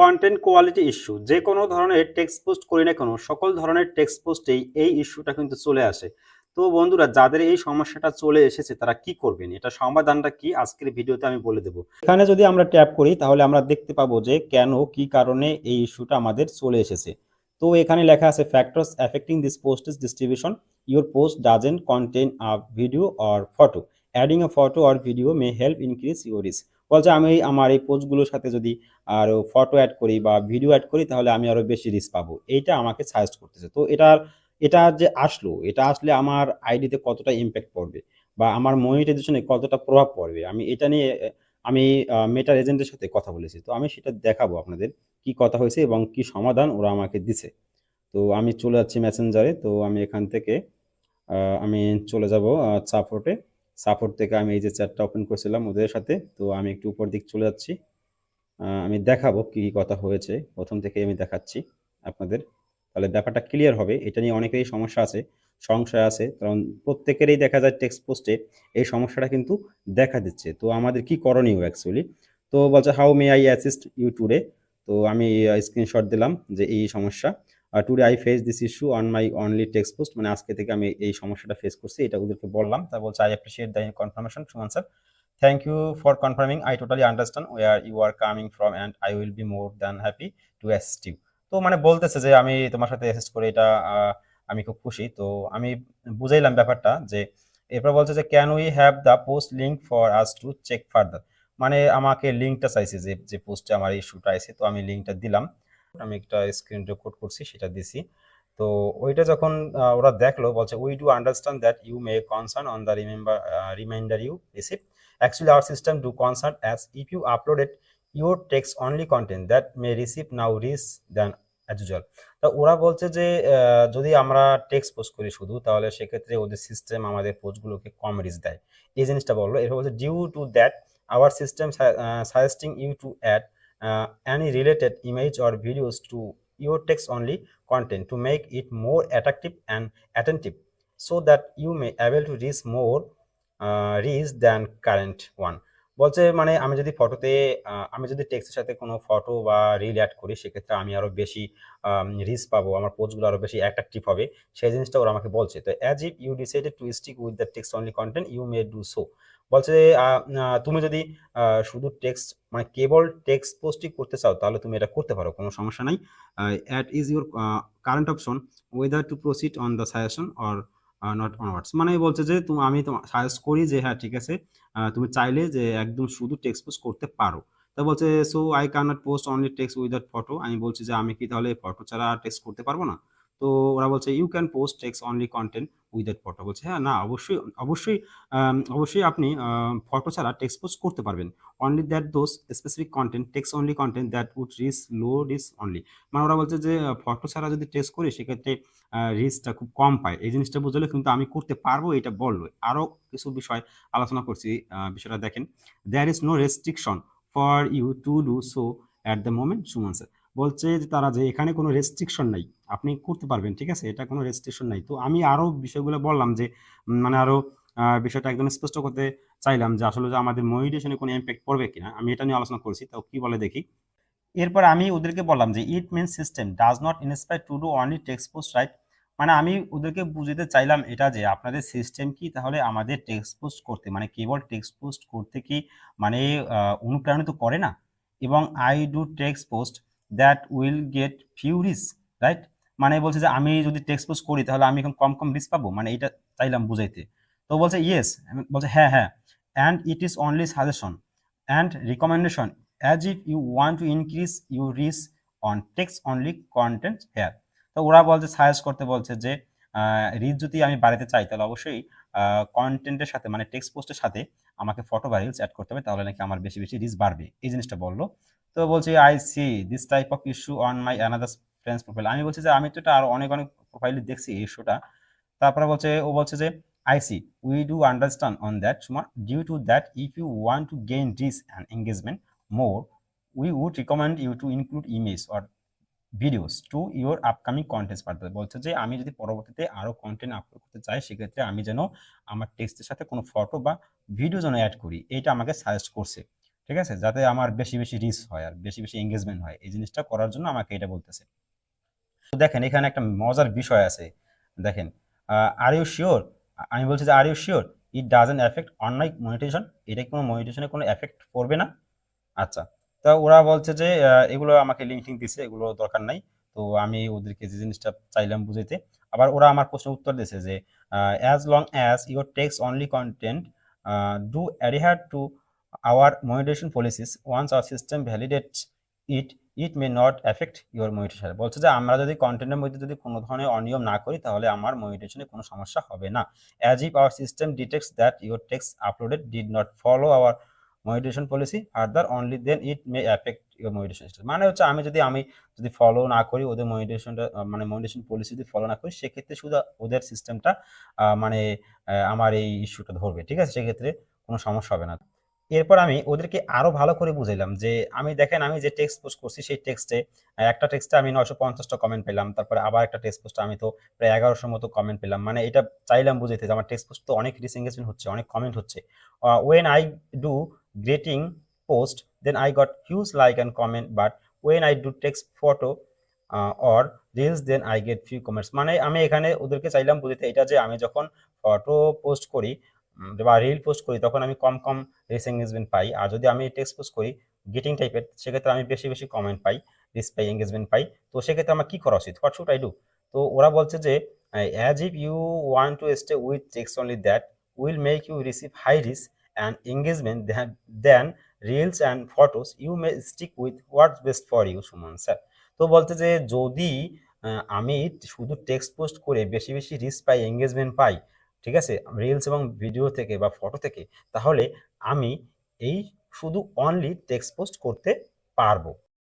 Content quality issue যে কোনো ধরনের টেক্সট পোস্ট করি না কেন সকল ধরনের টেক্সট পোস্টেই এই ইস্যুটা কিন্তু চলে আসে। তো বন্ধুরা যাদের এই সমস্যাটা চলে এসেছে তারা কি করবেন, এটা সমাধানটা কি আজকের ভিডিওতে আমি বলে দেবো। এখানে যদি আমরা ট্যাপ করি তাহলে আমরা দেখতে পাবো যে কেন কি কারণে এই ইস্যুটা আমাদের চলে এসেছে। তো এখানে লেখা আছে factors affecting this post is distribution, your post doesn't contain a video or photo, adding a photo or video may help increase your rich. বলছে আমি আমার এই পোস্টগুলোর সাথে যদি আরও ফটো অ্যাড করি বা ভিডিও অ্যাড করি তাহলে আমি আরো বেশি রিচ পাবো, এইটা আমাকে সাজেস্ট করতেছে। তো এটা যে আসলো, এটা আসলে আমার আইডিতে কতটা ইম্প্যাক্ট পড়বে বা আমার মনিটাইজেশনে কতটা প্রভাব পড়বে, আমি এটা নিয়ে আমি মেটার এজেন্টের সাথে কথা বলেছি। তো আমি সেটা দেখাবো আপনাদের কি কথা হয়েছে এবং কি সমাধান ওরা আমাকে দিছে। তো আমি চলে যাচ্ছি মেসেঞ্জারে। তো আমি এখান থেকে আমি চলে যাব সাপোর্টে। সাপোর্ট থেকে আমি এই যে চ্যাটটা ওপেন করেছিলাম ওদের সাথে, তো আমি একটু উপর দিক চলে যাচ্ছি। আমি দেখাবো কি কি কথা হয়েছে, প্রথম থেকেই আমি দেখাচ্ছি আপনাদের। তাহলে ব্যাপারটা ক্লিয়ার হবে। এটা নিয়ে অনেকেরই সমস্যা আছে, সংশয় আছে, কারণ প্রত্যেকেরই দেখা যায় টেক্সট পোস্টে এই সমস্যাটা কিন্তু দেখা দিচ্ছে। তো আমাদের কি করণীয় অ্যাকচুয়ালি? তো বলছে how may I assist you today. তো আমি স্ক্রিনশট দিলাম যে এই সমস্যা। Today I face this issue on my only text post, মানে আজকে থেকে আমি এই সমস্যাটা ফেস করছি, এটা ওদেরকে বললাম। তা বলছে I appreciate the confirmation Suman sir, thank you for confirming. I totally understand where you are coming from and I will be more than happy to assist you. তো মানে বলতেছে যে আমি তোমার সাথে অ্যাসিস্ট করে এটা আমি খুব খুশি। তো আমি বুঝাইলাম ব্যাপারটা যে এরপর বলছে যে can we have the post link for us to check further, মানে আমাকে লিঙ্কটা চাইছে যে যে পোস্টে আমার ইস্যুটা আছে। তো আমি লিঙ্কটা দিলাম, আমি একটা স্ক্রিন রেকর্ড করছি সেটা দিছি। তো ওইটা যখন ওরা দেখলো বলছে we do understand that you may concern on the reminder you receive. Actually, our system do concern as if you uploaded your text only content that may receive now reach than as usual. তা ওরা বলছে যে যদি আমরা text post করি শুধু তাহলে সেক্ষেত্রে ওদের সিস্টেম আমাদের পোস্টগুলোকে কম রিচ দেয়, এই জিনিসটা বললো। এরপর বলছে due to that our system suggesting you to add any related image or videos to your text only content to make it more attractive and attentive so that you may able to reach more reach than current one. বলছে মানে আমি যদি ফটোতে আমি যদি টেক্সটের সাথে কোনো ফটো বা রিল অ্যাড করি সেক্ষেত্রে আমি আরো বেশি রিচ পাবো, আমার পোস্টগুলো আরো বেশি অ্যাট্রাকটিভ হবে, সেই জিনিসটা ওরা আমাকে বলছে। তো as if you decided to stick with the text only content you may do so. বলছে যে তুমি যদি শুধু টেক্সট মানে কেবল টেক্সট পোস্টই করতে চাও তাহলে তুমি এটা করতে পারো, কোনো সমস্যা নাই। At is your current option weather two proceed on the suggestion or not onwards, মানে বলছে যে তুমি আমি তোমার সাজেস্ট করি যে হ্যাঁ ঠিক আছে, তুমি চাইলে যে একদম শুধু টেক্সট পোস্ট করতে পারো। তা বলছে so I can not post only text without photo. আমি বলছি যে আমি কি তাহলে ফটো ছাড়া টেক্সট করতে পারবো না? তো ওরা বলছে you can post text only content without photo. বলছে হ্যাঁ না অবশ্যই অবশ্যই অবশ্যই আপনি ফটো ছাড়া টেক্সট পোস্ট করতে পারবেন। Only that those specific content text only content that would reach low reach only, মানে ওরা বলছে যে ফটো ছাড়া যদি টেক্সট করি সেক্ষেত্রে রিচটা খুব কম পায়। এই জিনিসটা বুঝলে কিন্তু আমি করতে পারবো এটা বললো। আরো কিছু বিষয় আলোচনা করছি, বিষয়টা দেখেন। There is no restriction for you to do so at the moment Suman sir. বলছে যে তারা যে এখানে কোনো রেস্ট্রিকশন নাই, আপনি করতে পারবেন, ঠিক আছে, এটা কোনো রেস্ট্রিকশন নাই। তো আমি আরো বিষয়গুলো বললাম যে মানে আরো বিষয়টা একদম স্পষ্ট করতে চাইলাম যে আসলে যে আমাদের মনিটাইজেশনে কোনো ইম্প্যাক্ট পড়বে কিনা, আমি এটা নিয়ে আলোচনা করছি। তো কি বলে দেখি। এরপর আমি ওদেরকে বললাম যে it means system does not inspire to do only text post right, মানে আমি ওদেরকে বুঝাতে চাইলাম এটা যে আপনাদের সিস্টেম কি তাহলে আমাদের টেক্সট পোস্ট করতে মানে কেবল টেক্সট পোস্ট করতে কি মানে অনুপ্রাণিত করে না, এবং I do text post that will get few reach right, মানে বলছে যে আমি যদি টেক্সট পোস্ট করি তাহলে আমি এখন কম কম রিচ পাবো, মানে এটা চাইলাম বুঝাইতে। তো বলছে ইয়েস, বলছে হ্যাঁ হ্যাঁ, and it is only suggestion and recommendation as if you want to increase your reach on text only content here। তো ওরা বলছে সাজেস্ট করতে বলছে যে রিচ যদি আমি বাড়াতে চাই তাহলে অবশ্যই কন্টেন্টের সাথে মানে টেক্সট পোস্টের সাথে আমাকে ফটো বা রিলস অ্যাড করতে হবে, তাহলে নাকি আমার বেশি বেশি রিচ বাড়বে, এই জিনিসটা বললো। তো বলছে I C this type of issue on my another friends profile. আমি বলছি যে আমি তো এটা আরো অনেক অনেক প্রোফাইলে দেখছি এই ইস্যুটা। তারপরে বলছে ও বলছে যে I see. We do understand on that, Shuma. Due to that, if you want to gain reach and engagement more, we would recommend you to include images or videos to your upcoming contents পাঠাতে। বলছে যে আমি যদি পরবর্তীতে আরো content upload করতে চাই সেক্ষেত্রে আমি যেন আমার টেক্সটের সাথে কোনো ফটো বা ভিডিও যেন অ্যাড করি, এইটা আমাকে সাজেস্ট করছে। ঠিক আছে, যাতে আমার বেশি বেশি রিচ হয় আর বেশি বেশি এঙ্গেজমেন্ট হয়, এই জিনিসটা করার জন্য আমাকে এটা বলতেছে। তো দেখেন এখানে একটা মজার বিষয় আছে, দেখেন আর ইউ শিওর, আমি বলছি যে are you sure it doesn't effect online monetization, এটা কোনো মনিটাইজেশনে কোনো এফেক্ট করবে না? আচ্ছা, তো ওরা বলছে যে এগুলো আমাকে লিঙ্ক টিঙ্ক দিছে, এগুলো দরকার নাই। তো আমি ওদেরকে যে জিনিসটা চাইলাম বুঝাইতে, আবার ওরা আমার প্রশ্নের উত্তর দিয়েছে যে as long as your text only content do adhere to our monetization policies once our system validates it it may not affect your monetization. বলছে যে আমরা যদি কন্টেন্টের মধ্যে যদি কোনো ধরনের অনিয়ম না করি তাহলে আমার মনিটাইজেশনে কোনো সমস্যা হবে না। As if our system detects that your text uploaded did not follow our monetization policy further only then it may affect your monetization status. মানে হচ্ছে আমি যদি ফলো না করি ওদের মনিটাইজেশনটা, মানে মনিটাইজেশন পলিসি যদি ফলো না করি, সেক্ষেত্রে শুধু ওদের সিস্টেমটা মানে আমার এই ইস্যুটা ধরবে, ঠিক আছে, সেক্ষেত্রে কোনো সমস্যা হবে না। এরপর আমি ওদেরকে আরো ভালো করে বুঝাইলাম যে দেখেন আমি যে টেক্সট পোস্ট করছি সেই টেক্সটে একটা টেক্সটে আমি 950টা কমেন্ট পেলাম, তারপরে আবার একটা টেক্সট পোস্টে আমি তো প্রায় 1100 মতো কমেন্ট পেলাম, মানে এটা চাইলাম বুঝাইতে যে আমার টেক্সট পোস্ট তো অনেক রিচ এঙ্গেজমেন্ট হচ্ছে, অনেক কমেন্ট হচ্ছে। When I do greeting post then I got huge like and comment, but when I do text photo or reels then I get few comments. মানে আমি এখানে ওদেরকে চাইলাম বুঝতে এটা যে আমি যখন ফটো পোস্ট করি বা রিল পোস্ট করি তখন আমি কম কম রিচ এঙ্গেজমেন্ট পাই, আর যদি আমি টেক্সট পোস্ট করি গেটিং টাইপের সেক্ষেত্রে আমি বেশি বেশি কমেন্ট পাই, রিচ পাই, এঙ্গেজমেন্ট পাই। তো সেক্ষেত্রে আমার কি করা উচিত, হোয়াট শুড আই ডু? তো ওরা বলছে যে as if you want to stay with text only that will make you receive high reach and engagement then reels and photos, you may stick with what's best for you, Suman sir. তো বলতে যে যদি আমি শুধু text post করে বেশি বেশি rich পাই, engagement পাই, ঠিক আছে, রিলস এবং ভিডিও থেকে বা ফটো থেকে, তাহলে আমি এই শুধু অনলি টেক্সট পোস্ট করতে পারবো।